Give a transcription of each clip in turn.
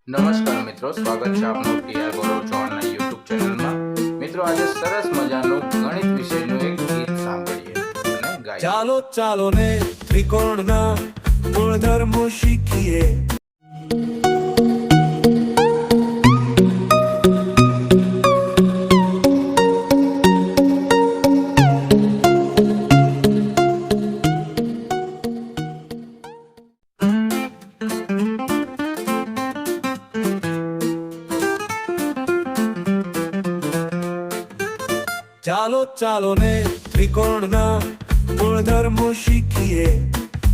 નમસ્કાર મિત્રો, સ્વાગત છે આપનું ટીઆર ગૌરવ ચૌહાણના યુટ્યુબ ચેનલમાં। મિત્રો, આજે સરસ મજાનું ગણિત વિષયનું એક ગીત સાંભળીએ અને ગાઈએ। ચાલો ચાલો ને ત્રિકોણના ગુણધર્મો શીખીએ। ચાલો ચાલો ને ત્રિકોણના ગુણધર્મો શીખીએ।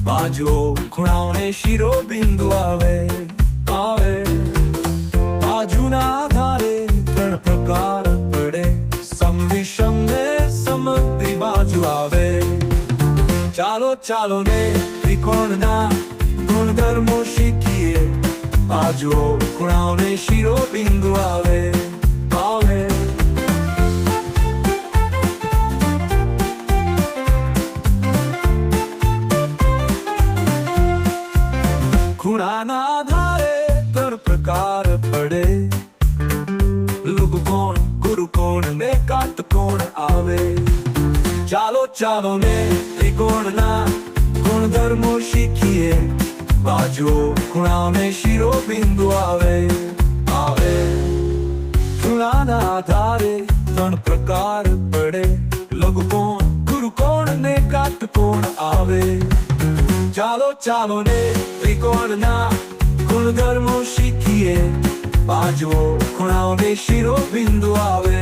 બાજુઓ ખૂણાઓને શિરોબિંદુ આવે બાજુના આધારે ત્રણ પ્રકાર પડે, સમવિષમ ને સમદ્વિ બાજુ આવે। ચાલો ચાલો ને ત્રિકોણના ગુણધર્મો શીખીએ। બાજુઓ ખૂણાઓને શિરોબિંદુ આવે ખૂણાના આધારે ત્રણ પ્રકાર પડે, લઘુકોણ, ગુરુકોણ ને કાટકોણ આવે। ચાલો ચાલો ને ત્રિકોણના ગુણધર્મો શીખીએ। બાજુઓ ખૂણાઓને શિરોબિંદુ આવે ખૂણાના આધારે ત્રણ પ્રકાર પડે, લઘુકોણ, ગુરુકોણ ને કાટકોણ આવે। ચાલો ચાલો ને ત્રિકોણના ગુણધર્મો શીખીએ। બાજુઓ ખૂણાઓને શિરોબિંદુ આવે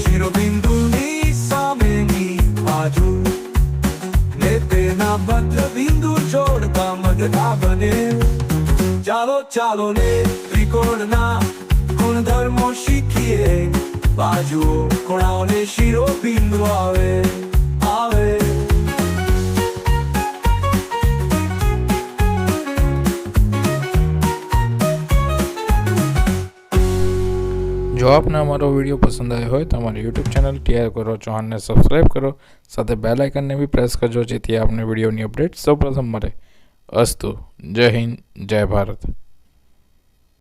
શિરોબિંદુની સામેની બાજુ ને તેના મધ્ય બિંદુ જોડતા મધ્યતા બને। ચાલો ચાલો ને ત્રિકોણના ગુણધર્મો શીખીએ। બાજુઓ ખૂણાઓને શિરોબિંદુ આવે જો આપને અમારો વિડીયો પસંદ આવ્યો હોય તો અમારી યુટ્યુબ ચેનલ ટીઆર ગૌરવ ચૌહાણને સબસ્ક્રાઈબ કરો, સાથે બેલ આઇકનને બી પ્રેસ કરજો જેથી આપને વિડીયોની અપડેટ સૌપ્રથમ મળે। અસ્તુ, જય હિન્દ, જય ભારત।